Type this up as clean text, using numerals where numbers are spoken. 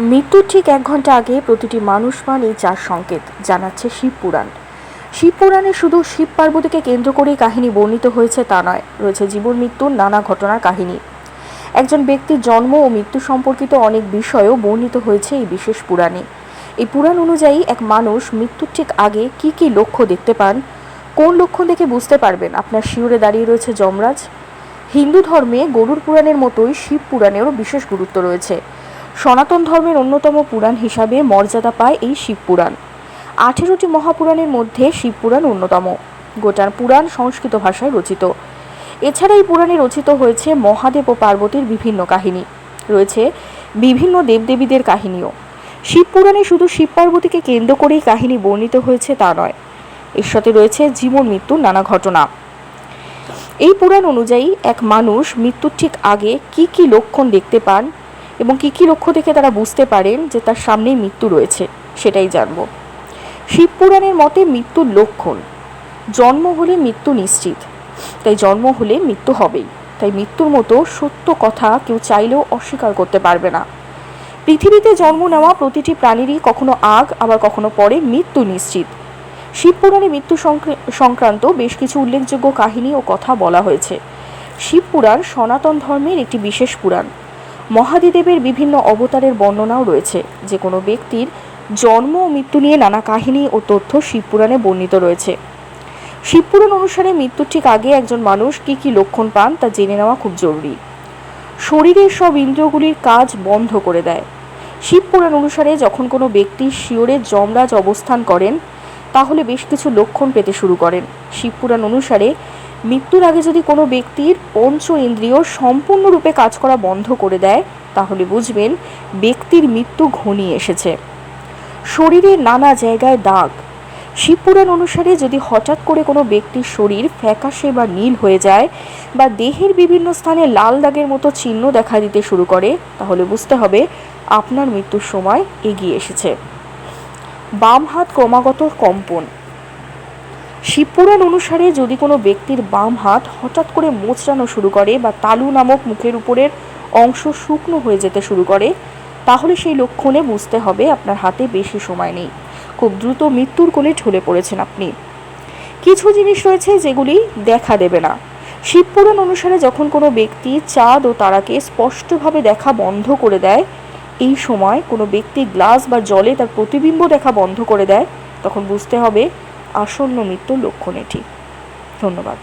মৃত্যুর ঠিক 1 ঘন্টা আগে প্রতিটি মানুষ এই 4 সংকেত জানাচ্ছে শিবপুরাণ। শিবপুরাণে শুধু শিব পার্বতীকে কেন্দ্র করেই কাহিনী বর্ণিত হয়েছে তা নয়, রয়েছে জীবন মৃত্যুর নানা ঘটনার কাহিনী। একজন ব্যক্তির জন্ম ও মৃত্যু সম্পর্কিত অনেক বিষয়ও বর্ণিত হয়েছে এই বিশেষ পুরাণে। এই পুরাণ অনুযায়ী এক মানুষ মৃত্যুর ঠিক আগে কি কি লক্ষ্য দেখতে পান, কোন লক্ষণ দেখে বুঝতে পারবেন আপনার শিউরে দাঁড়িয়ে রয়েছে যমরাজ। হিন্দু ধর্মে গরুড় পুরাণের মতোই শিব পুরাণেরও বিশেষ গুরুত্ব রয়েছে। সনাতন ধর্মের অন্যতম পুরাণ হিসাবে মর্যাদা পায় এই শিবপুরাণ। 18টি মহাপুরাণের মধ্যে শিবপুরাণ অন্যতম। গোটা পুরাণ সংস্কৃত ভাষায় রচিত। এছাড়া এই পুরাণে রচিত হয়েছে মহাদেব ও পার্বতীর বিভিন্ন কাহিনী, রয়েছে বিভিন্ন দেবদেবীদের কাহিনীও। শিবপুরাণে শুধু শিব পার্বতীকে কেন্দ্র করেই কাহিনী বর্ণিত হয়েছে তা নয়, এর সাথে রয়েছে জীবন মৃত্যুর নানা ঘটনা। এই পুরাণ অনুযায়ী এক মানুষ মৃত্যুর ঠিক আগে কি কি লক্ষণ দেখতে পান এবং কি কি লক্ষ্য দেখে তারা বুঝতে পারেন যে তার সামনেই মৃত্যু রয়েছে, সেটাই জানব। শিবপুরাণের মতে মৃত্যুর লক্ষণ: জন্ম হলে মৃত্যু নিশ্চিত, তাই জন্ম হলে মৃত্যু হবেই। তাই মৃত্যুর মতো সত্য কথা কেউ চাইলেও অস্বীকার করতে পারবে না। পৃথিবীতে জন্ম নেওয়া প্রতিটি প্রাণীরই কখনো আগ আবার কখনো পরে মৃত্যু নিশ্চিত। শিবপুরাণে মৃত্যু সংক্রান্ত বেশ কিছু উল্লেখযোগ্য কাহিনী ও কথা বলা হয়েছে। শিবপুরাণ সনাতন ধর্মের একটি বিশেষ পুরাণ। মহাদেবের বিভিন্ন অবতারের বর্ণনাও রয়েছে। যে কোনো ব্যক্তির জন্ম ও মৃত্যু নিয়ে নানা কাহিনী ও তথ্য শিবপুরাণে বর্ণিত রয়েছে। শিবপুরাণ অনুসারে মৃত্যুর ঠিক আগে একজন মানুষ কি কি লক্ষণ পান তা জেনে নেওয়া খুব জরুরি। শরীরের সব ইন্দ্রিয়গুলির কাজ বন্ধ করে দেয়। শিবপুরাণ অনুসারে যখন কোনো ব্যক্তি শিওরে যমরাজ অবস্থান করেন তাহলে বেশ কিছু লক্ষণ পেতে শুরু করেন। শিবপুরাণ অনুসারে মৃত্যুর আগে যদি কোনো ব্যক্তির পঞ্চ ইন্দ্রিয় সম্পূর্ণরূপে কাজ করা বন্ধ করে দেয় তাহলে বুঝবেন ব্যক্তির মৃত্যু ঘনিয়ে এসেছে। শরীরের নানা জায়গায় দাগ: শিবপুরাণ অনুসারে যদি হঠাৎ করে কোনো ব্যক্তির শরীর ফ্যাকাশে বা নীল হয়ে যায় বা দেহের বিভিন্ন স্থানে লাল দাগের মতো চিহ্ন দেখা দিতে শুরু করে তাহলে বুঝতে হবে আপনার মৃত্যুর সময় এগিয়ে এসেছে। বাম হাত ক্রমাগত কম্পন: শিবপুরাণ অনুসারে যদি কোনো ব্যক্তির বাম হাত হঠাৎ করে মোচড়ানো শুরু করে বা তালু নামক মুখের উপরের অংশ শুকনো হয়ে যেতে শুরু করে তাহলে সেই লক্ষণে বুঝতে হবে আপনার হাতে বেশি সময় নেই, খুব দ্রুত মৃত্যুর কোলে ঢলে পড়েছেন আপনি। কিছু জিনিস রয়েছে যেগুলি দেখা দেবে না। শিবপুরাণ অনুসারে যখন কোনো ব্যক্তি চাঁদ ও তারাকে স্পষ্টভাবে দেখা বন্ধ করে দেয়, এই সময় কোনো ব্যক্তি গ্লাস বা জলে তার প্রতিবিম্ব দেখা বন্ধ করে দেয়, তখন বুঝতে হবে আসন্ন মৃত্যুর লক্ষণ এটি। ধন্যবাদ।